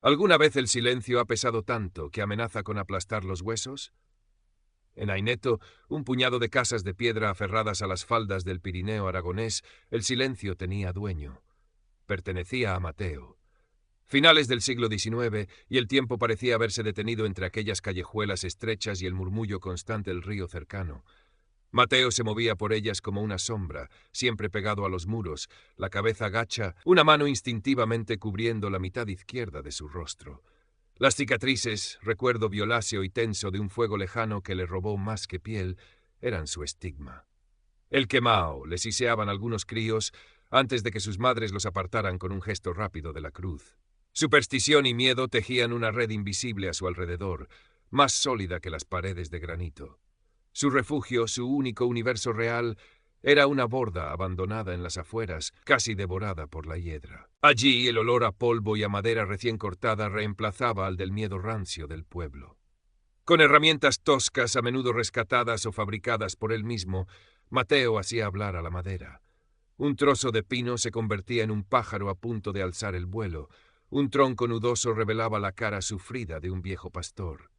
¿Alguna vez el silencio ha pesado tanto que amenaza con aplastar los huesos? En Aineto, un puñado de casas de piedra aferradas a las faldas del Pirineo aragonés, el silencio tenía dueño. Pertenecía a Mateo. Finales del siglo XIX, y el tiempo parecía haberse detenido entre aquellas callejuelas estrechas y el murmullo constante del río cercano. Mateo se movía por ellas como una sombra, siempre pegado a los muros, la cabeza gacha, una mano instintivamente cubriendo la mitad izquierda de su rostro. Las cicatrices, recuerdo violáceo y tenso de un fuego lejano que le robó más que piel, eran su estigma. El quemao le siseaban algunos críos antes de que sus madres los apartaran con un gesto rápido de la cruz. Superstición y miedo tejían una red invisible a su alrededor, más sólida que las paredes de granito. Su refugio, su único universo real, era una borda abandonada en las afueras, casi devorada por la hiedra. Allí el olor a polvo y a madera recién cortada reemplazaba al del miedo rancio del pueblo. Con herramientas toscas, a menudo rescatadas o fabricadas por él mismo, Mateo hacía hablar a la madera. Un trozo de pino se convertía en un pájaro a punto de alzar el vuelo. Un tronco nudoso revelaba la cara sufrida de un viejo pastor.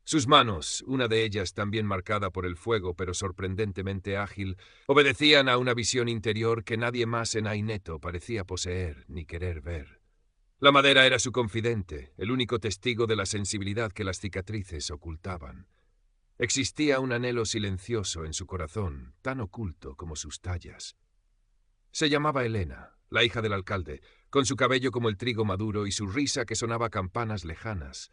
Sus manos, una de ellas también marcada por el fuego pero sorprendentemente ágil, obedecían a una visión interior que nadie más en Aineto parecía poseer ni querer ver. La madera era su confidente, el único testigo de la sensibilidad que las cicatrices ocultaban. Existía un anhelo silencioso en su corazón, tan oculto como sus tallas. Se llamaba Elena, la hija del alcalde, con su cabello como el trigo maduro y su risa que sonaba a campanas lejanas.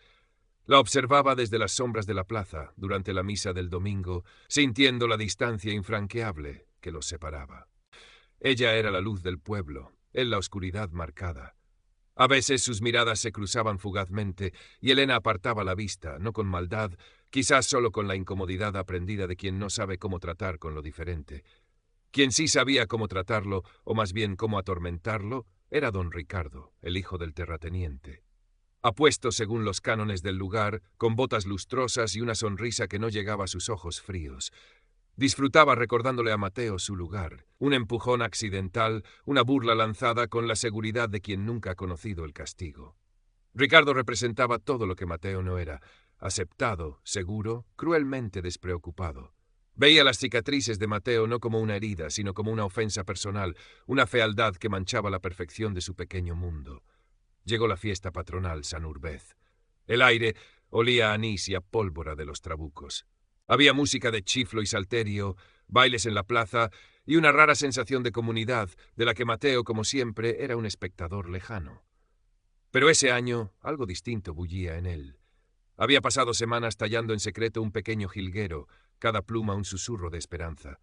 La observaba desde las sombras de la plaza, durante la misa del domingo, sintiendo la distancia infranqueable que los separaba. Ella era la luz del pueblo, él la oscuridad marcada. A veces sus miradas se cruzaban fugazmente y Elena apartaba la vista, no con maldad, quizás solo con la incomodidad aprendida de quien no sabe cómo tratar con lo diferente. Quien sí sabía cómo tratarlo, o más bien cómo atormentarlo, era don Ricardo, el hijo del terrateniente. Apuesto según los cánones del lugar, con botas lustrosas y una sonrisa que no llegaba a sus ojos fríos. Disfrutaba recordándole a Mateo su lugar, un empujón accidental, una burla lanzada con la seguridad de quien nunca ha conocido el castigo. Ricardo representaba todo lo que Mateo no era, aceptado, seguro, cruelmente despreocupado. Veía las cicatrices de Mateo no como una herida, sino como una ofensa personal, una fealdad que manchaba la perfección de su pequeño mundo. Llegó la fiesta patronal Sanurbez. El aire olía a anís y a pólvora de los trabucos. Había música de chiflo y salterio, bailes en la plaza y una rara sensación de comunidad, de la que Mateo, como siempre, era un espectador lejano. Pero ese año algo distinto bullía en él. Había pasado semanas tallando en secreto un pequeño jilguero, cada pluma un susurro de esperanza.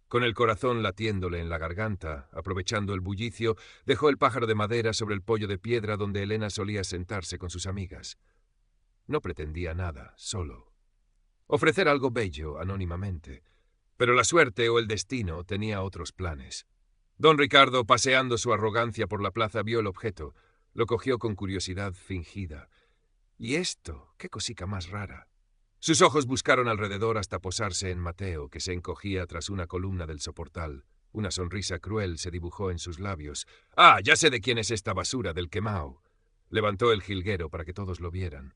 Con el corazón latiéndole en la garganta, aprovechando el bullicio, dejó el pájaro de madera sobre el poyo de piedra donde Elena solía sentarse con sus amigas. No pretendía nada, solo ofrecer algo bello, anónimamente. Pero la suerte o el destino tenía otros planes. Don Ricardo, paseando su arrogancia por la plaza, vio el objeto. Lo cogió con curiosidad fingida. ¿Y esto? ¿Qué cosica más rara? Sus ojos buscaron alrededor hasta posarse en Mateo, que se encogía tras una columna del soportal. Una sonrisa cruel se dibujó en sus labios. «Ah, ya sé de quién es esta basura, del quemao». Levantó el jilguero para que todos lo vieran.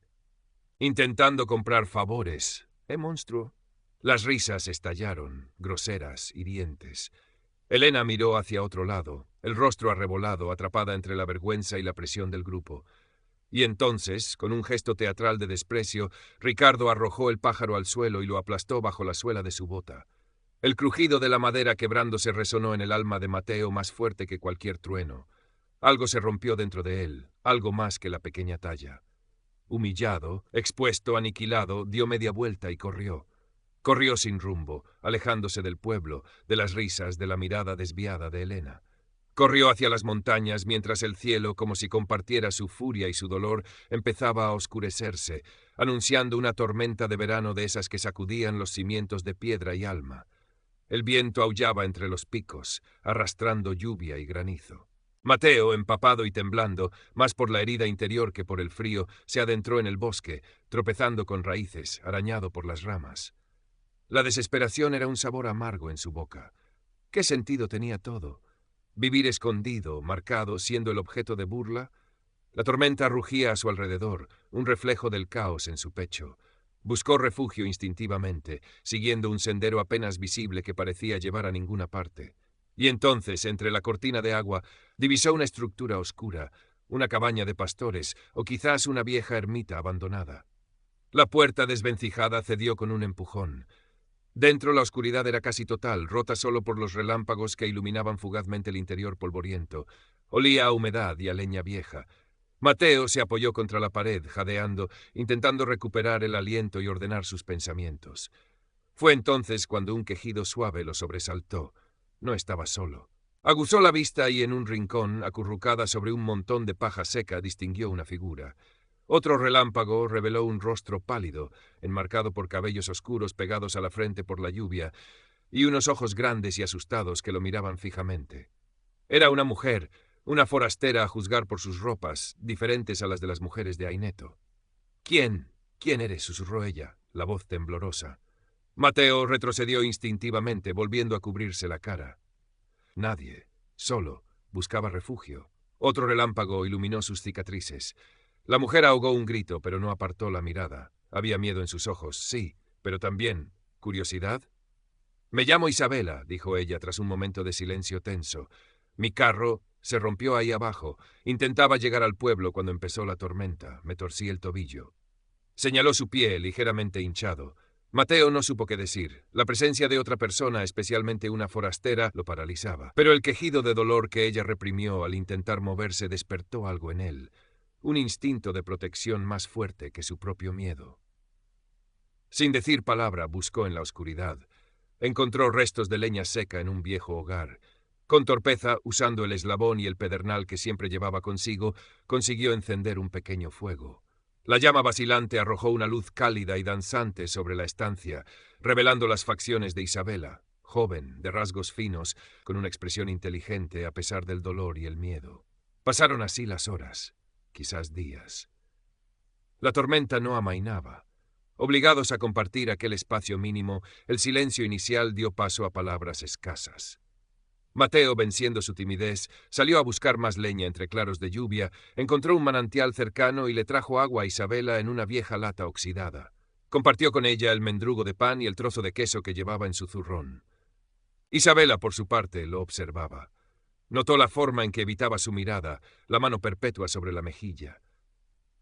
Intentando comprar favores. Monstruo? Las risas estallaron, groseras, hirientes. Elena miró hacia otro lado, el rostro arrebolado, atrapada entre la vergüenza y la presión del grupo. Y entonces, con un gesto teatral de desprecio, Ricardo arrojó el pájaro al suelo y lo aplastó bajo la suela de su bota. El crujido de la madera quebrándose resonó en el alma de Mateo más fuerte que cualquier trueno. Algo se rompió dentro de él, algo más que la pequeña talla. Humillado, expuesto, aniquilado, dio media vuelta y corrió. Corrió sin rumbo, alejándose del pueblo, de las risas, de la mirada desviada de Elena. Corrió hacia las montañas mientras el cielo, como si compartiera su furia y su dolor, empezaba a oscurecerse, anunciando una tormenta de verano de esas que sacudían los cimientos de piedra y alma. El viento aullaba entre los picos, arrastrando lluvia y granizo. Mateo, empapado y temblando, más por la herida interior que por el frío, se adentró en el bosque, tropezando con raíces, arañado por las ramas. La desesperación era un sabor amargo en su boca. ¿Qué sentido tenía todo? Vivir escondido, marcado, siendo el objeto de burla. La tormenta rugía a su alrededor, un reflejo del caos en su pecho. Buscó refugio instintivamente, siguiendo un sendero apenas visible que parecía llevar a ninguna parte. Y entonces, entre la cortina de agua, divisó una estructura oscura, una cabaña de pastores o quizás una vieja ermita abandonada. La puerta desvencijada cedió con un empujón. Dentro la oscuridad era casi total, rota solo por los relámpagos que iluminaban fugazmente el interior polvoriento. Olía a humedad y a leña vieja. Mateo se apoyó contra la pared, jadeando, intentando recuperar el aliento y ordenar sus pensamientos. Fue entonces cuando un quejido suave lo sobresaltó. No estaba solo. Aguzó la vista y en un rincón, acurrucada sobre un montón de paja seca, distinguió una figura. Otro relámpago reveló un rostro pálido, enmarcado por cabellos oscuros pegados a la frente por la lluvia, y unos ojos grandes y asustados que lo miraban fijamente. Era una mujer, una forastera a juzgar por sus ropas, diferentes a las de las mujeres de Aineto. «¿Quién? ¿Quién eres?», susurró ella, la voz temblorosa. Mateo retrocedió instintivamente, volviendo a cubrirse la cara. Nadie, solo, buscaba refugio. Otro relámpago iluminó sus cicatrices. La mujer ahogó un grito, pero no apartó la mirada. Había miedo en sus ojos, sí, pero también curiosidad. «Me llamo Isabela», dijo ella tras un momento de silencio tenso. «Mi carro se rompió ahí abajo. Intentaba llegar al pueblo cuando empezó la tormenta. Me torcí el tobillo». Señaló su pie, ligeramente hinchado. Mateo no supo qué decir. La presencia de otra persona, especialmente una forastera, lo paralizaba. Pero el quejido de dolor que ella reprimió al intentar moverse despertó algo en él. Un instinto de protección más fuerte que su propio miedo. Sin decir palabra, buscó en la oscuridad. Encontró restos de leña seca en un viejo hogar. Con torpeza, usando el eslabón y el pedernal que siempre llevaba consigo, consiguió encender un pequeño fuego. La llama vacilante arrojó una luz cálida y danzante sobre la estancia, revelando las facciones de Isabela, joven, de rasgos finos, con una expresión inteligente a pesar del dolor y el miedo. Pasaron así las horas, quizás días. La tormenta no amainaba. Obligados a compartir aquel espacio mínimo, el silencio inicial dio paso a palabras escasas. Mateo, venciendo su timidez, salió a buscar más leña entre claros de lluvia, encontró un manantial cercano y le trajo agua a Isabela en una vieja lata oxidada. Compartió con ella el mendrugo de pan y el trozo de queso que llevaba en su zurrón. Isabela, por su parte, lo observaba. Notó la forma en que evitaba su mirada, la mano perpetua sobre la mejilla.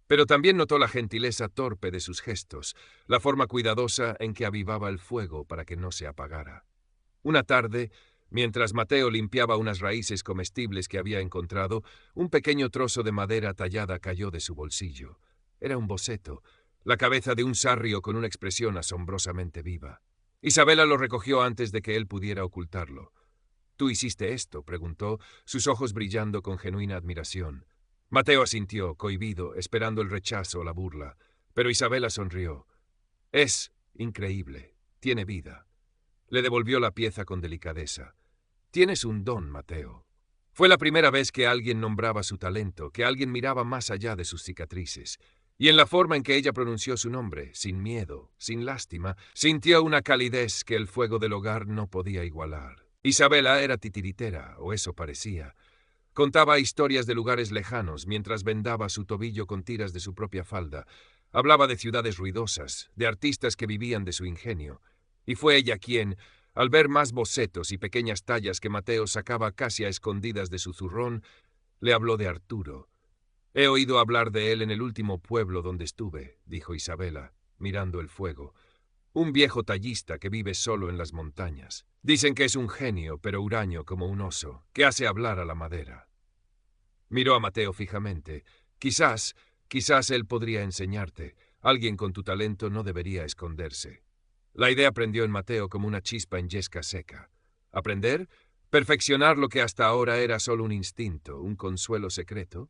Pero también notó la gentileza torpe de sus gestos, la forma cuidadosa en que avivaba el fuego para que no se apagara. Una tarde, mientras Mateo limpiaba unas raíces comestibles que había encontrado, un pequeño trozo de madera tallada cayó de su bolsillo. Era un boceto, la cabeza de un sarrio con una expresión asombrosamente viva. Isabela lo recogió antes de que él pudiera ocultarlo. «¿Tú hiciste esto?», preguntó, sus ojos brillando con genuina admiración. Mateo asintió, cohibido, esperando el rechazo o la burla. Pero Isabela sonrió. «Es increíble. Tiene vida». Le devolvió la pieza con delicadeza. «Tienes un don, Mateo». Fue la primera vez que alguien nombraba su talento, que alguien miraba más allá de sus cicatrices. Y en la forma en que ella pronunció su nombre, sin miedo, sin lástima, sintió una calidez que el fuego del hogar no podía igualar. Isabela era titiritera, o eso parecía. Contaba historias de lugares lejanos mientras vendaba su tobillo con tiras de su propia falda. Hablaba de ciudades ruidosas, de artistas que vivían de su ingenio. Y fue ella quien, al ver más bocetos y pequeñas tallas que Mateo sacaba casi a escondidas de su zurrón, le habló de Arturo. «He oído hablar de él en el último pueblo donde estuve», dijo Isabela, mirando el fuego. «Un viejo tallista que vive solo en las montañas. Dicen que es un genio, pero huraño como un oso, que hace hablar a la madera». Miró a Mateo fijamente. Quizás él podría enseñarte. Alguien con tu talento no debería esconderse». La idea prendió en Mateo como una chispa en yesca seca. ¿Aprender? ¿Perfeccionar lo que hasta ahora era solo un instinto, un consuelo secreto?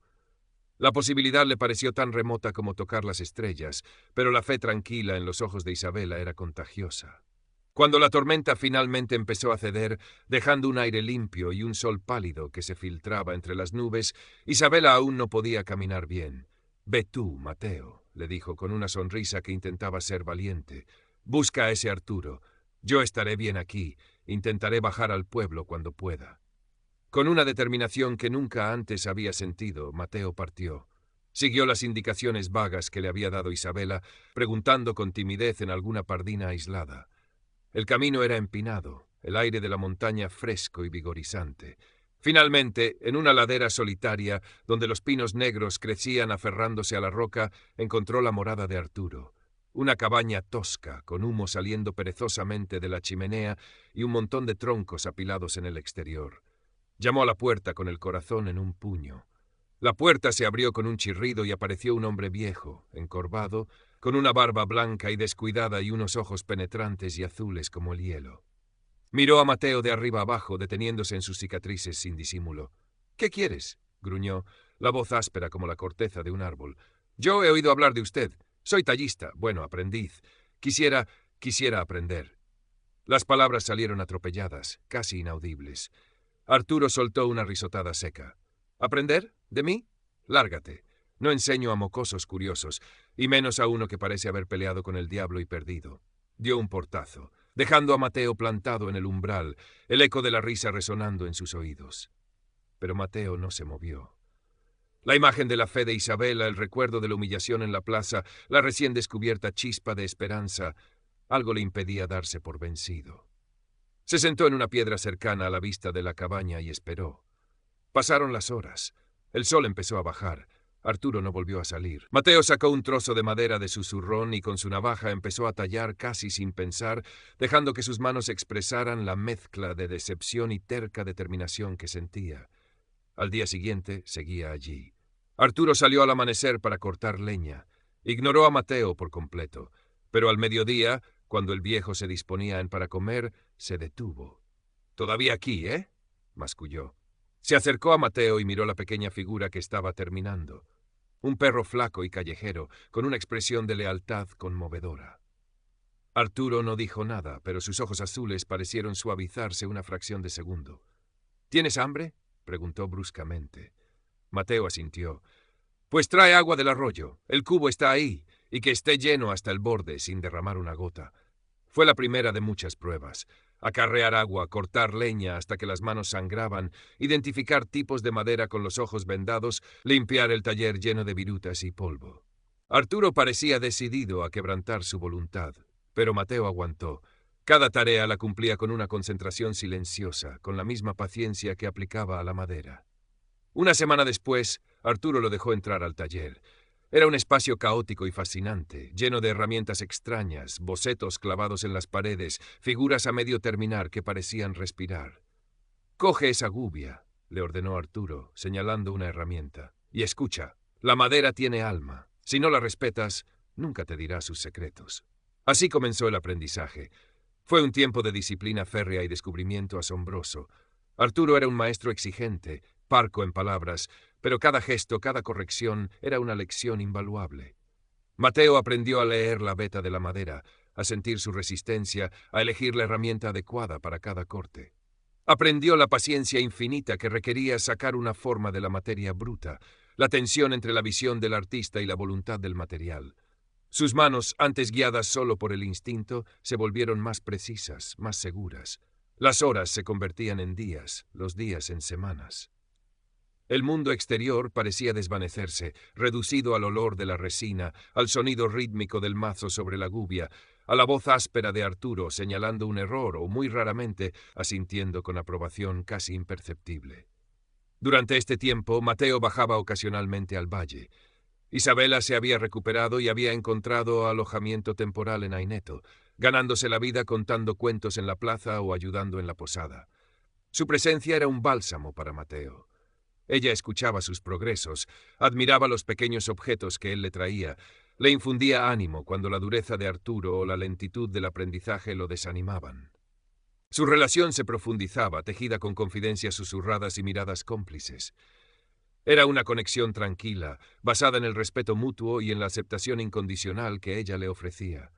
La posibilidad le pareció tan remota como tocar las estrellas, pero la fe tranquila en los ojos de Isabela era contagiosa. Cuando la tormenta finalmente empezó a ceder, dejando un aire limpio y un sol pálido que se filtraba entre las nubes, Isabela aún no podía caminar bien. «Ve tú, Mateo», le dijo con una sonrisa que intentaba ser valiente. «Busca a ese Arturo. Yo estaré bien aquí. Intentaré bajar al pueblo cuando pueda». Con una determinación que nunca antes había sentido, Mateo partió. Siguió las indicaciones vagas que le había dado Isabela, preguntando con timidez en alguna pardina aislada. El camino era empinado, el aire de la montaña fresco y vigorizante. Finalmente, en una ladera solitaria, donde los pinos negros crecían aferrándose a la roca, encontró la morada de Arturo. Una cabaña tosca, con humo saliendo perezosamente de la chimenea y un montón de troncos apilados en el exterior. Llamó a la puerta con el corazón en un puño. La puerta se abrió con un chirrido y apareció un hombre viejo, encorvado, con una barba blanca y descuidada y unos ojos penetrantes y azules como el hielo. Miró a Mateo de arriba abajo, deteniéndose en sus cicatrices sin disimulo. «¿Qué quieres?», gruñó, la voz áspera como la corteza de un árbol. «Yo he oído hablar de usted. Soy tallista, bueno, aprendiz. Quisiera aprender». Las palabras salieron atropelladas, casi inaudibles. Arturo soltó una risotada seca. «¿Aprender? ¿De mí? Lárgate. No enseño a mocosos curiosos, y menos a uno que parece haber peleado con el diablo y perdido». Dio un portazo, dejando a Mateo plantado en el umbral, el eco de la risa resonando en sus oídos. Pero Mateo no se movió. La imagen de la fe de Isabela, el recuerdo de la humillación en la plaza, la recién descubierta chispa de esperanza, algo le impedía darse por vencido. Se sentó en una piedra cercana a la vista de la cabaña y esperó. Pasaron las horas. El sol empezó a bajar. Arturo no volvió a salir. Mateo sacó un trozo de madera de su zurrón y con su navaja empezó a tallar casi sin pensar, dejando que sus manos expresaran la mezcla de decepción y terca determinación que sentía. Al día siguiente seguía allí. Arturo salió al amanecer para cortar leña. Ignoró a Mateo por completo, pero al mediodía, cuando el viejo se disponía para comer, se detuvo. «Todavía aquí, ¿eh?», masculló. Se acercó a Mateo y miró la pequeña figura que estaba terminando. Un perro flaco y callejero, con una expresión de lealtad conmovedora. Arturo no dijo nada, pero sus ojos azules parecieron suavizarse una fracción de segundo. «¿Tienes hambre?», preguntó bruscamente. Mateo asintió. «Pues trae agua del arroyo. El cubo está ahí, y que esté lleno hasta el borde, sin derramar una gota». Fue la primera de muchas pruebas. Acarrear agua, cortar leña hasta que las manos sangraban, identificar tipos de madera con los ojos vendados, limpiar el taller lleno de virutas y polvo. Arturo parecía decidido a quebrantar su voluntad, pero Mateo aguantó. Cada tarea la cumplía con una concentración silenciosa, con la misma paciencia que aplicaba a la madera. Una semana después, Arturo lo dejó entrar al taller. Era un espacio caótico y fascinante, lleno de herramientas extrañas, bocetos clavados en las paredes, figuras a medio terminar que parecían respirar. «Coge esa gubia», le ordenó Arturo, señalando una herramienta. «Y escucha, la madera tiene alma. Si no la respetas, nunca te dirá sus secretos». Así comenzó el aprendizaje. Fue un tiempo de disciplina férrea y descubrimiento asombroso. Arturo era un maestro exigente, parco en palabras, pero cada gesto, cada corrección era una lección invaluable. Mateo aprendió a leer la veta de la madera, a sentir su resistencia, a elegir la herramienta adecuada para cada corte. Aprendió la paciencia infinita que requería sacar una forma de la materia bruta, la tensión entre la visión del artista y la voluntad del material. Sus manos, antes guiadas solo por el instinto, se volvieron más precisas, más seguras. Las horas se convertían en días, los días en semanas. El mundo exterior parecía desvanecerse, reducido al olor de la resina, al sonido rítmico del mazo sobre la gubia, a la voz áspera de Arturo señalando un error o, muy raramente, asintiendo con aprobación casi imperceptible. Durante este tiempo, Mateo bajaba ocasionalmente al valle. Isabela se había recuperado y había encontrado alojamiento temporal en Aineto, ganándose la vida contando cuentos en la plaza o ayudando en la posada. Su presencia era un bálsamo para Mateo. Ella escuchaba sus progresos, admiraba los pequeños objetos que él le traía, le infundía ánimo cuando la dureza de Arturo o la lentitud del aprendizaje lo desanimaban. Su relación se profundizaba, tejida con confidencias susurradas y miradas cómplices. Era una conexión tranquila, basada en el respeto mutuo y en la aceptación incondicional que ella le ofrecía.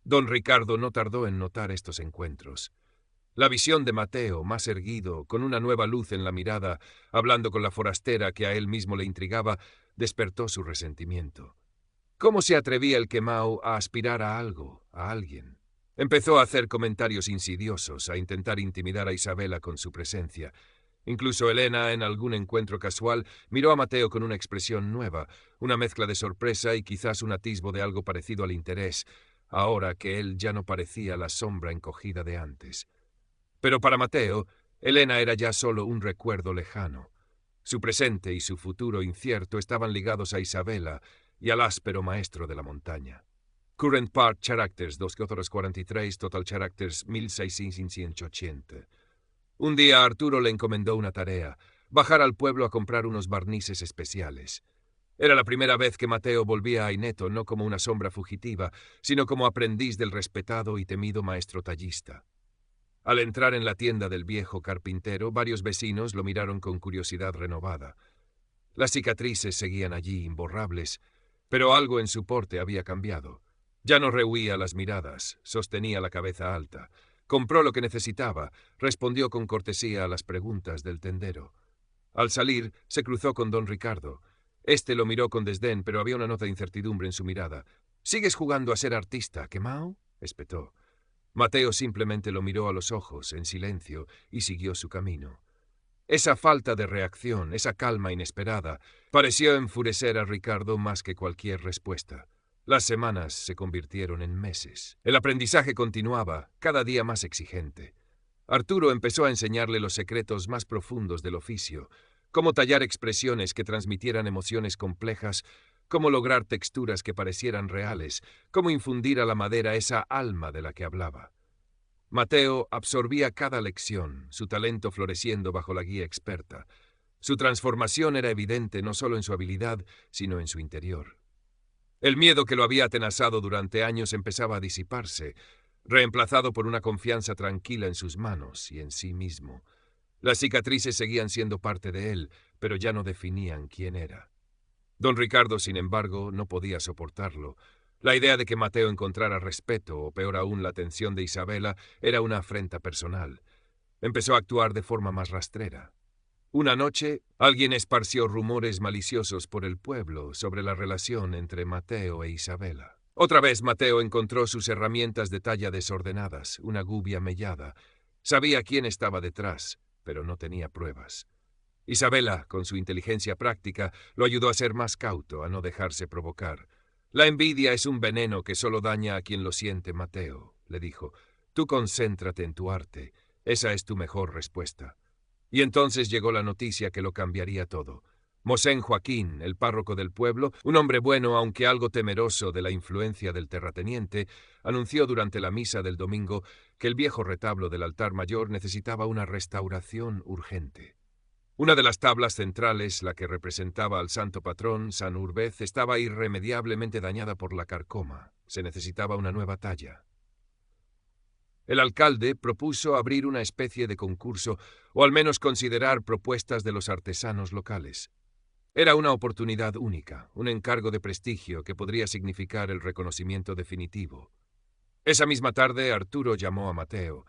Don Ricardo no tardó en notar estos encuentros. La visión de Mateo, más erguido, con una nueva luz en la mirada, hablando con la forastera que a él mismo le intrigaba, despertó su resentimiento. ¿Cómo se atrevía el quemao a aspirar a algo, a alguien? Empezó a hacer comentarios insidiosos, a intentar intimidar a Isabela con su presencia. Incluso Elena, en algún encuentro casual, miró a Mateo con una expresión nueva, una mezcla de sorpresa y quizás un atisbo de algo parecido al interés, ahora que él ya no parecía la sombra encogida de antes. Pero para Mateo, Elena era ya solo un recuerdo lejano. Su presente y su futuro incierto estaban ligados a Isabela y al áspero maestro de la montaña. Current part characters 243, total characters 1680. Un día Arturo le encomendó una tarea, bajar al pueblo a comprar unos barnices especiales. Era la primera vez que Mateo volvía a Aineto no como una sombra fugitiva, sino como aprendiz del respetado y temido maestro tallista. Al entrar en la tienda del viejo carpintero, varios vecinos lo miraron con curiosidad renovada. Las cicatrices seguían allí imborrables, pero algo en su porte había cambiado. Ya no rehuía las miradas, sostenía la cabeza alta. Compró lo que necesitaba, respondió con cortesía a las preguntas del tendero. Al salir, se cruzó con don Ricardo. Este lo miró con desdén, pero había una nota de incertidumbre en su mirada. —¿Sigues jugando a ser artista, Quemao? —espetó. Mateo simplemente lo miró a los ojos, en silencio, y siguió su camino. Esa falta de reacción, esa calma inesperada, pareció enfurecer a Ricardo más que cualquier respuesta. Las semanas se convirtieron en meses. El aprendizaje continuaba, cada día más exigente. Arturo empezó a enseñarle los secretos más profundos del oficio, cómo tallar expresiones que transmitieran emociones complejas, cómo lograr texturas que parecieran reales, cómo infundir a la madera esa alma de la que hablaba. Mateo absorbía cada lección, su talento floreciendo bajo la guía experta. Su transformación era evidente no solo en su habilidad, sino en su interior. El miedo que lo había atenazado durante años empezaba a disiparse, reemplazado por una confianza tranquila en sus manos y en sí mismo. Las cicatrices seguían siendo parte de él, pero ya no definían quién era. Don Ricardo, sin embargo, no podía soportarlo. La idea de que Mateo encontrara respeto, o peor aún la atención de Isabela, era una afrenta personal. Empezó a actuar de forma más rastrera. Una noche, alguien esparció rumores maliciosos por el pueblo sobre la relación entre Mateo e Isabela. Otra vez Mateo encontró sus herramientas de talla desordenadas, una gubia mellada. Sabía quién estaba detrás, pero no tenía pruebas. Isabela, con su inteligencia práctica, lo ayudó a ser más cauto, a no dejarse provocar. La envidia es un veneno que solo daña a quien lo siente, Mateo, le dijo. Tú concéntrate en tu arte. Esa es tu mejor respuesta. Y entonces llegó la noticia que lo cambiaría todo. Mosén Joaquín, el párroco del pueblo, un hombre bueno aunque algo temeroso de la influencia del terrateniente, anunció durante la misa del domingo que el viejo retablo del altar mayor necesitaba una restauración urgente. Una de las tablas centrales, la que representaba al santo patrón, San Urbez, estaba irremediablemente dañada por la carcoma. Se necesitaba una nueva talla. El alcalde propuso abrir una especie de concurso, o al menos considerar propuestas de los artesanos locales. Era una oportunidad única, un encargo de prestigio que podría significar el reconocimiento definitivo. Esa misma tarde, Arturo llamó a Mateo.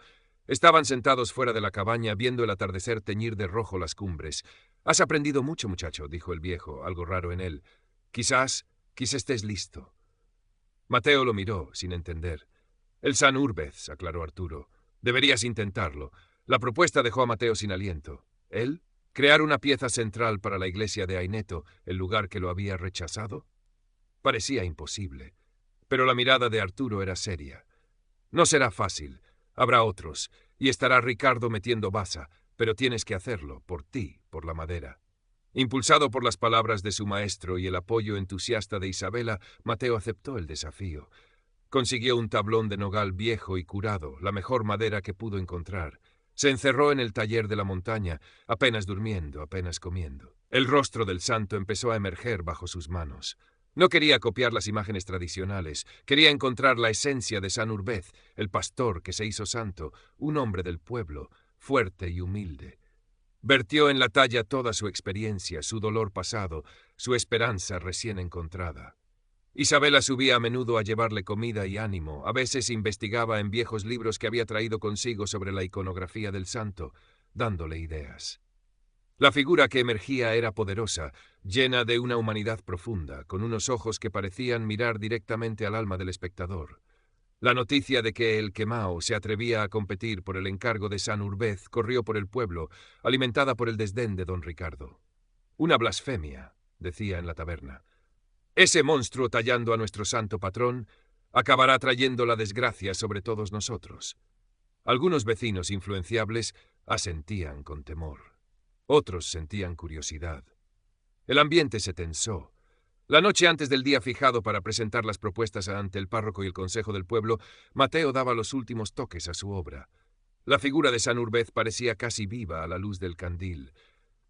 Estaban sentados fuera de la cabaña viendo el atardecer teñir de rojo las cumbres. «Has aprendido mucho, muchacho», dijo el viejo, algo raro en él. Quizás estés listo». Mateo lo miró, sin entender. «El San Urbez», aclaró Arturo. «Deberías intentarlo». La propuesta dejó a Mateo sin aliento. ¿Él? ¿Crear una pieza central para la iglesia de Aineto, el lugar que lo había rechazado? Parecía imposible. Pero la mirada de Arturo era seria. «No será fácil. Habrá otros, y estará Ricardo metiendo baza, pero tienes que hacerlo, por ti, por la madera». Impulsado por las palabras de su maestro y el apoyo entusiasta de Isabela, Mateo aceptó el desafío. Consiguió un tablón de nogal viejo y curado, la mejor madera que pudo encontrar. Se encerró en el taller de la montaña, apenas durmiendo, apenas comiendo. El rostro del santo empezó a emerger bajo sus manos. No quería copiar las imágenes tradicionales, quería encontrar la esencia de San Urbez, el pastor que se hizo santo, un hombre del pueblo, fuerte y humilde. Vertió en la talla toda su experiencia, su dolor pasado, su esperanza recién encontrada. Isabela subía a menudo a llevarle comida y ánimo, a veces investigaba en viejos libros que había traído consigo sobre la iconografía del santo, dándole ideas. La figura que emergía era poderosa, llena de una humanidad profunda, con unos ojos que parecían mirar directamente al alma del espectador. La noticia de que el Quemao se atrevía a competir por el encargo de San Urbez corrió por el pueblo, alimentada por el desdén de don Ricardo. Una blasfemia, decía en la taberna. Ese monstruo tallando a nuestro santo patrón acabará trayendo la desgracia sobre todos nosotros. Algunos vecinos influenciables asentían con temor. Otros sentían curiosidad. El ambiente se tensó. La noche antes del día fijado para presentar las propuestas ante el párroco y el consejo del pueblo, Mateo daba los últimos toques a su obra. La figura de San Urbez parecía casi viva a la luz del candil.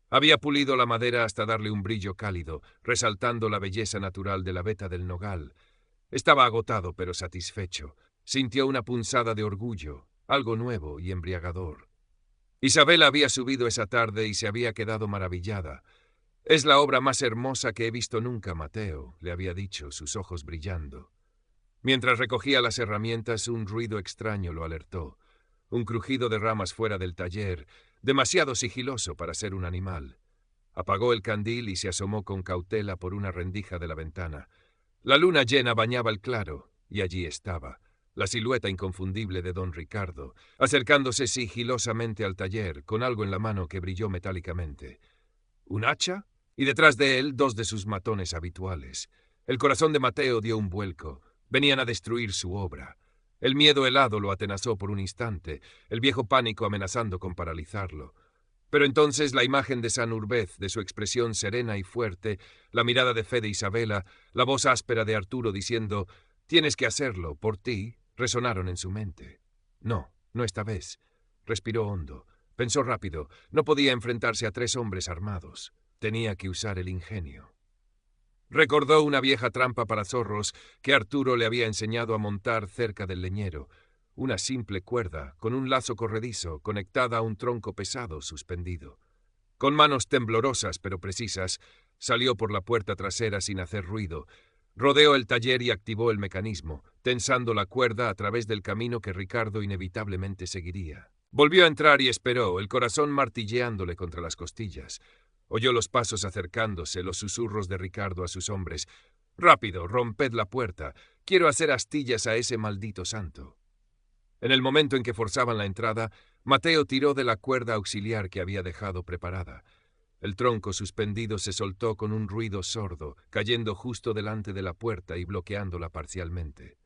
Había pulido la madera hasta darle un brillo cálido, resaltando la belleza natural de la veta del nogal. Estaba agotado pero satisfecho. Sintió una punzada de orgullo, algo nuevo y embriagador. Isabela había subido esa tarde y se había quedado maravillada. «Es la obra más hermosa que he visto nunca, Mateo», le había dicho, sus ojos brillando. Mientras recogía las herramientas, un ruido extraño lo alertó. Un crujido de ramas fuera del taller, demasiado sigiloso para ser un animal. Apagó el candil y se asomó con cautela por una rendija de la ventana. La luna llena bañaba el claro, y allí estaba, la silueta inconfundible de don Ricardo, acercándose sigilosamente al taller, con algo en la mano que brilló metálicamente. ¿Un hacha? Y detrás de él, dos de sus matones habituales. El corazón de Mateo dio un vuelco. Venían a destruir su obra. El miedo helado lo atenazó por un instante, el viejo pánico amenazando con paralizarlo. Pero entonces la imagen de San Urbez, de su expresión serena y fuerte, la mirada de fe de Isabela, la voz áspera de Arturo diciendo «Tienes que hacerlo, por ti», resonaron en su mente. No, no esta vez. Respiró hondo. Pensó rápido. No podía enfrentarse a 3 hombres armados. Tenía que usar el ingenio. Recordó una vieja trampa para zorros que Arturo le había enseñado a montar cerca del leñero. Una simple cuerda, con un lazo corredizo, conectada a un tronco pesado suspendido. Con manos temblorosas pero precisas, salió por la puerta trasera sin hacer ruido. Rodeó el taller y activó el mecanismo, tensando la cuerda a través del camino que Ricardo inevitablemente seguiría. Volvió a entrar y esperó, el corazón martilleándole contra las costillas. Oyó los pasos acercándose, los susurros de Ricardo a sus hombres. «Rápido, romped la puerta. Quiero hacer astillas a ese maldito santo». En el momento en que forzaban la entrada, Mateo tiró de la cuerda auxiliar que había dejado preparada. El tronco suspendido se soltó con un ruido sordo, cayendo justo delante de la puerta y bloqueándola parcialmente.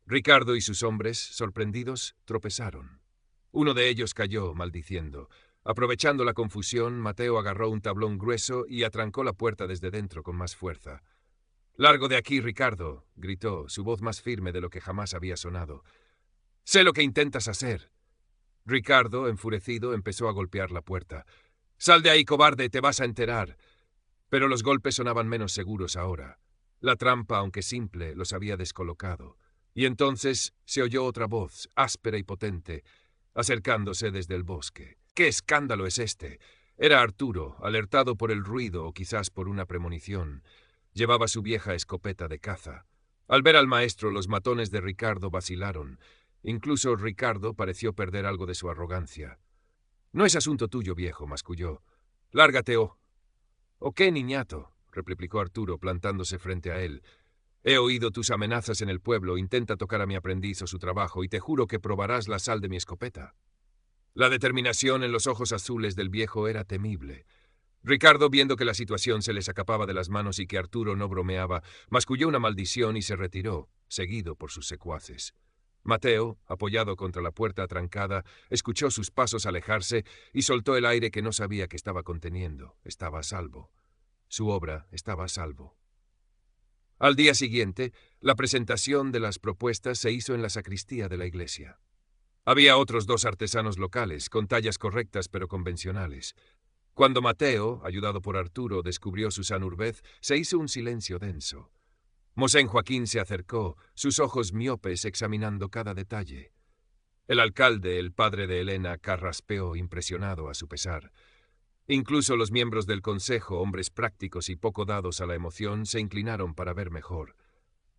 Ricardo y sus hombres, sorprendidos, tropezaron. Uno de ellos cayó, maldiciendo. Aprovechando la confusión, Mateo agarró un tablón grueso y atrancó la puerta desde dentro con más fuerza. «Largo de aquí, Ricardo», gritó, su voz más firme de lo que jamás había sonado. «Sé lo que intentas hacer». Ricardo, enfurecido, empezó a golpear la puerta. «Sal de ahí, cobarde, te vas a enterar». Pero los golpes sonaban menos seguros ahora. La trampa, aunque simple, los había descolocado. Y entonces se oyó otra voz, áspera y potente, acercándose desde el bosque. «¿Qué escándalo es este?» Era Arturo, alertado por el ruido o quizás por una premonición. Llevaba su vieja escopeta de caza. Al ver al maestro, los matones de Ricardo vacilaron. Incluso Ricardo pareció perder algo de su arrogancia. «No es asunto tuyo, viejo», masculló. «Lárgate, ¿O qué, niñato?», replicó Arturo, plantándose frente a él. «He oído tus amenazas en el pueblo. Intenta tocar a mi aprendiz o su trabajo y te juro que probarás la sal de mi escopeta». La determinación en los ojos azules del viejo era temible. Ricardo, viendo que la situación se le escapaba de las manos y que Arturo no bromeaba, masculló una maldición y se retiró, seguido por sus secuaces. Mateo, apoyado contra la puerta atrancada, escuchó sus pasos alejarse y soltó el aire que no sabía que estaba conteniendo. Estaba a salvo. Su obra estaba a salvo. Al día siguiente, la presentación de las propuestas se hizo en la sacristía de la iglesia. Había otros 2 artesanos locales, con tallas correctas pero convencionales. Cuando Mateo, ayudado por Arturo, descubrió su San Urbez, se hizo un silencio denso. Mosén Joaquín se acercó, sus ojos miopes examinando cada detalle. El alcalde, el padre de Elena, carraspeó impresionado a su pesar. Incluso los miembros del consejo, hombres prácticos y poco dados a la emoción, se inclinaron para ver mejor.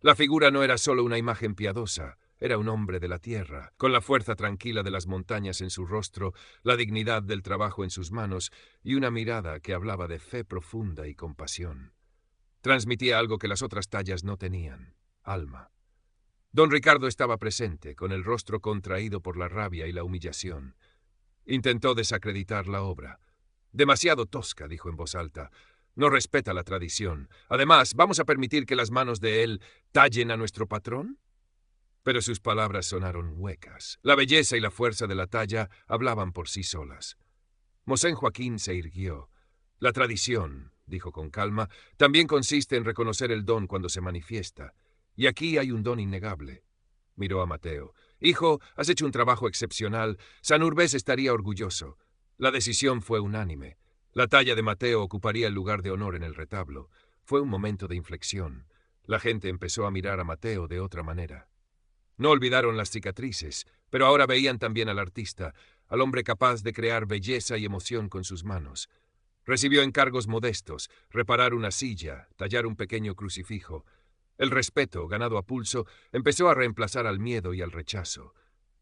La figura no era solo una imagen piadosa. Era un hombre de la tierra, con la fuerza tranquila de las montañas en su rostro, la dignidad del trabajo en sus manos y una mirada que hablaba de fe profunda y compasión. Transmitía algo que las otras tallas no tenían: alma. Don Ricardo estaba presente, con el rostro contraído por la rabia y la humillación. Intentó desacreditar la obra. Demasiado tosca, dijo en voz alta. No respeta la tradición. Además, ¿vamos a permitir que las manos de él tallen a nuestro patrón? Pero sus palabras sonaron huecas. La belleza y la fuerza de la talla hablaban por sí solas. Mosén Joaquín se irguió. La tradición, dijo con calma, también consiste en reconocer el don cuando se manifiesta. Y aquí hay un don innegable. Miró a Mateo. Hijo, has hecho un trabajo excepcional. Sanurves estaría orgulloso. La decisión fue unánime. La talla de Mateo ocuparía el lugar de honor en el retablo. Fue un momento de inflexión. La gente empezó a mirar a Mateo de otra manera. No olvidaron las cicatrices, pero ahora veían también al artista, al hombre capaz de crear belleza y emoción con sus manos. Recibió encargos modestos, reparar una silla, tallar un pequeño crucifijo. El respeto, ganado a pulso, empezó a reemplazar al miedo y al rechazo.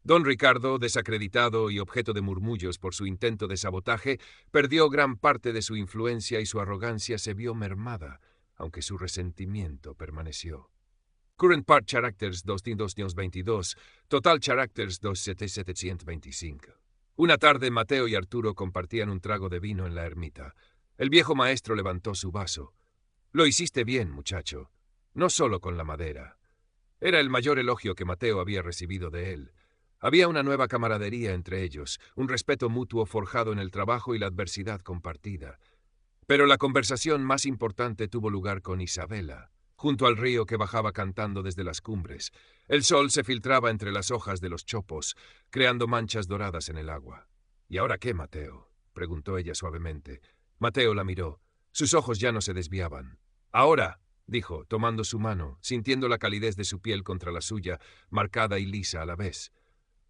Don Ricardo, desacreditado y objeto de murmullos por su intento de sabotaje, perdió gran parte de su influencia y su arrogancia se vio mermada, aunque su resentimiento permaneció. Current Part Characters 222, Total Characters 2725. Una tarde Mateo y Arturo compartían un trago de vino en la ermita. El viejo maestro levantó su vaso. Lo hiciste bien, muchacho. No solo con la madera. Era el mayor elogio que Mateo había recibido de él. Había una nueva camaradería entre ellos, un respeto mutuo forjado en el trabajo y la adversidad compartida. Pero la conversación más importante tuvo lugar con Isabela, junto al río que bajaba cantando desde las cumbres. El sol se filtraba entre las hojas de los chopos, creando manchas doradas en el agua. ¿Y ahora qué, Mateo?, preguntó ella suavemente. Mateo la miró. Sus ojos ya no se desviaban. Ahora, dijo, tomando su mano, sintiendo la calidez de su piel contra la suya, marcada y lisa a la vez.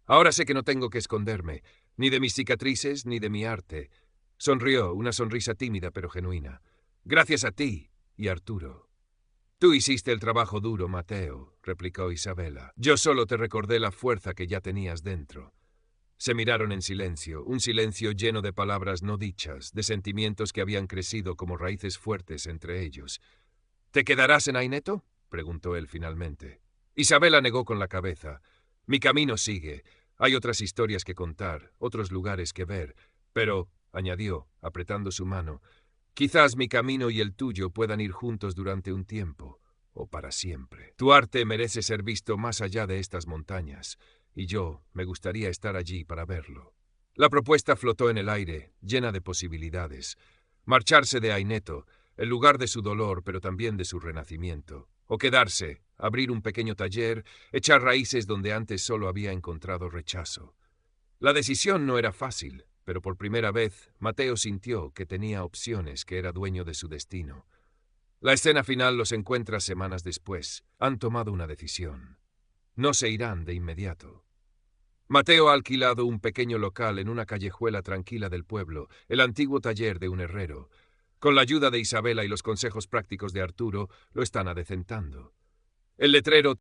Ahora sé que no tengo que esconderme, ni de mis cicatrices, ni de mi arte. Sonrió, una sonrisa tímida pero genuina. Gracias a ti y Arturo. Tú hiciste el trabajo duro, Mateo, replicó Isabela. Yo solo te recordé la fuerza que ya tenías dentro. Se miraron en silencio, un silencio lleno de palabras no dichas, de sentimientos que habían crecido como raíces fuertes entre ellos. ¿Te quedarás en Aineto?, preguntó él finalmente. Isabela negó con la cabeza. Mi camino sigue. Hay otras historias que contar, otros lugares que ver. Pero, añadió, apretando su mano, quizás mi camino y el tuyo puedan ir juntos durante un tiempo, o para siempre. Tu arte merece ser visto más allá de estas montañas, y yo me gustaría estar allí para verlo. La propuesta flotó en el aire, llena de posibilidades. Marcharse de Aineto, el lugar de su dolor, pero también de su renacimiento. O quedarse, abrir un pequeño taller, echar raíces donde antes solo había encontrado rechazo. La decisión no era fácil, pero por primera vez Mateo sintió que tenía opciones, que era dueño de su destino. La escena final los encuentra semanas después. Han tomado una decisión. No se irán de inmediato. Mateo ha alquilado un pequeño local en una callejuela tranquila del pueblo, el antiguo taller de un herrero. Con la ayuda de Isabela y los consejos prácticos de Arturo, lo están adecentando. El letrero